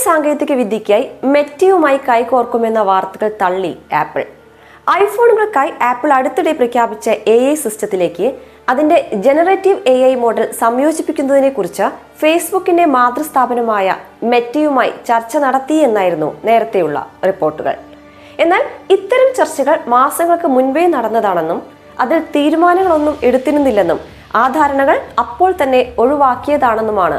സാങ്കേതിക വിദ്യയ്ക്കായി മെറ്റയുമായി കൈകോർക്കുമെന്ന വാർത്തകൾ തള്ളി ആപ്പിൾ. ഐഫോണുകൾക്കായി ആപ്പിൾ അടുത്തിടെ പ്രഖ്യാപിച്ച AI സിസ്റ്റത്തിലേക്ക് അതിന്റെ ജനറേറ്റീവ് AI മോഡൽ സംയോജിപ്പിക്കുന്നതിനെ കുറിച്ച് ഫേസ്ബുക്കിന്റെ മാതൃസ്ഥാപനമായ മെറ്റയുമായി ചർച്ച നടത്തിയെന്നായിരുന്നു നേരത്തെയുള്ള റിപ്പോർട്ടുകൾ. എന്നാൽ ഇത്തരം ചർച്ചകൾ മാസങ്ങൾക്ക് മുൻപേ നടന്നതാണെന്നും അതിൽ തീരുമാനങ്ങളൊന്നും എടുത്തിരുന്നില്ലെന്നും ആ ധാരണകൾ അപ്പോൾ തന്നെ ഒഴിവാക്കിയതാണെന്നുമാണ്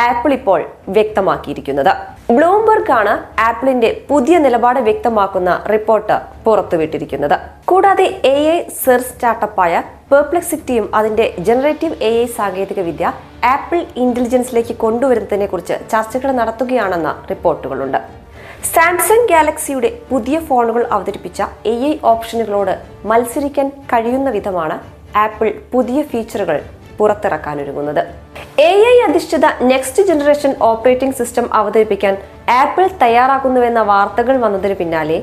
ആപ്പിൾ ഇപ്പോൾ വ്യക്തമാക്കിയിരിക്കുന്നത്. ബ്ലൂംബർഗ് ആണ് ആപ്പിളിന്റെ പുതിയ നിലപാട് വ്യക്തമാക്കുന്ന റിപ്പോർട്ട് പുറത്തുവിട്ടിരിക്കുന്നത്. കൂടാതെ AI സെർച്ച് സ്റ്റാർട്ടപ്പായ പെർപ്ലെക്സിറ്റിയും അതിന്റെ ജനറേറ്റീവ് AI സാങ്കേതിക വിദ്യ ആപ്പിൾ ഇന്റലിജൻസിലേക്ക് കൊണ്ടുവരുന്നതിനെ കുറിച്ച് ചർച്ചകൾ നടത്തുകയാണെന്ന റിപ്പോർട്ടുകളുണ്ട്. സാംസങ് ഗാലക്സിയുടെ പുതിയ ഫോണുകൾ അവതരിപ്പിച്ച AI ഓപ്ഷനുകളോട് മത്സരിക്കാൻ കഴിയുന്ന വിധമാണ് ആപ്പിൾ പുതിയ ഫീച്ചറുകൾ പുറത്തിറക്കാനൊരുങ്ങുന്നത്. AI അധിഷ്ഠിത നെക്സ്റ്റ് ജനറേഷൻ ഓപ്പറേറ്റിംഗ് സിസ്റ്റം അവതരിപ്പിക്കാൻ ആപ്പിൾ തയ്യാറാക്കുന്നുവെന്ന വാർത്തകൾ വന്നതിന് പിന്നാലെ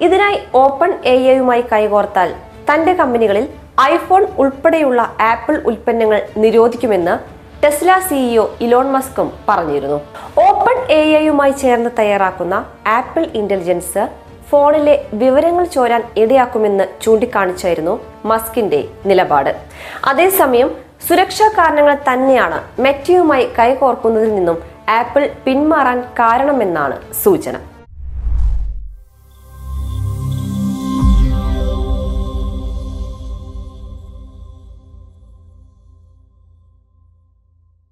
ഇതിനായി ഓപ്പൺ AIയുമായി കൈകോർത്താൽ തന്റെ കമ്പനികളിൽ ഐഫോൺ ഉൾപ്പെടെയുള്ള ആപ്പിൾ ഉൽപ്പന്നങ്ങൾ നിരോധിക്കുമെന്ന് ടെസ്ല CEO ഇലോൺ മസ്കും പറഞ്ഞിരുന്നു. ഓപ്പൺ AIയുമായി ചേർന്ന് തയ്യാറാക്കുന്ന ആപ്പിൾ ഇന്റലിജൻസ് ഫോണിലെ വിവരങ്ങൾ ചോരാൻ ഇടയാക്കുമെന്ന് ചൂണ്ടിക്കാണിച്ചായിരുന്നു മസ്കിന്റെ നിലപാട്. അതേസമയം സുരക്ഷാ കാരണങ്ങൾ തന്നെയാണ് മെറ്റയുമായി കൈകോർക്കുന്നതിൽ നിന്നും ആപ്പിൾ പിന്മാറാൻ കാരണമെന്നാണ് സൂചന.